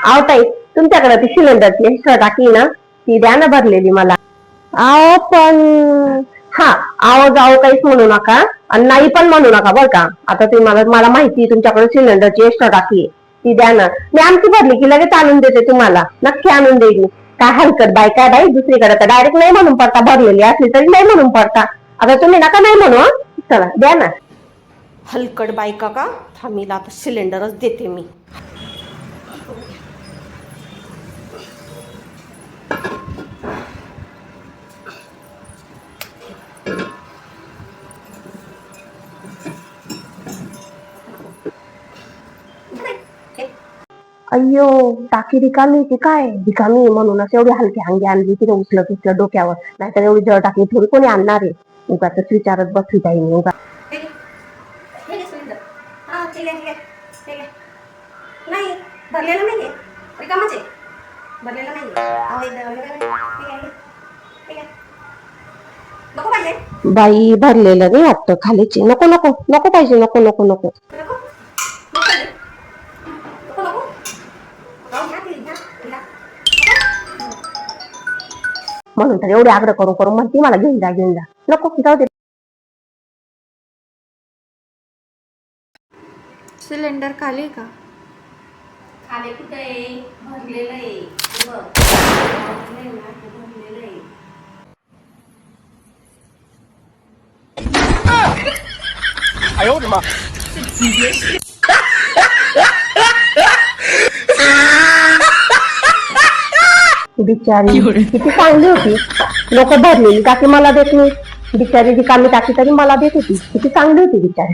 आहो ताई, तुमच्याकडे ती सिलेंडरची एक्स्ट्रा टाकी ना, ती द्या ना भरलेली मला. आहो पण हा, आहो जाओ काहीच म्हणू नका आणि नाही पण म्हणू नका बरं का. आता तुम्ही मला माहिती आहे तुमच्याकडे सिलेंडरची एक्स्ट्रा टाकी आहे, ती द्या ना. मी आमची भरली की लगेच आणून देते तुम्हाला, नक्की आणून देईल. काय हलकत बाय काय बाई, दुसरीकडे तर डायरेक्ट नाही म्हणून पडता, भरलेली असली तरी नाही म्हणून पडता. आता तुम्ही नका नाही म्हणू हं. चला द्या ना. हलकट बायका का, थांबीला आता सिलेंडरच देते मी. अय्यो, टाकी रिकामी की काय, रिकामी म्हणूनच एवढी हलकी हंगी आणली, तिने उचलत उचलत डोक्यावर. नाहीतर एवढी जड टाकी थोडी कोणी आणणार आहे. उगाच विचारत बसली ताई मी उगा. नाही भरलेला नाहीये, रिकामच आहे, भरलेला नाहीये. नको पाहिजे, बाई भरलेलं नाही वाटतं, खालीची. नको नको नको पाहिजे, नको नको नको. नको पाहिजे, नको नको. म्हणून तर एवढे आग्रह करून करून म्हणते मला घेऊन जा घेऊन जा. नको, जाऊ दे. सिलेंडर खाली का? खाली कुठे आहे, भरलेलं आहे. भरलेलं आहे. बिचारी किती चांगली होती. लोक भरलेली टाकी मला देत नाही, बिचारी रिकामी टाकी तरी मला देत होती. किती चांगली होती बिचारी.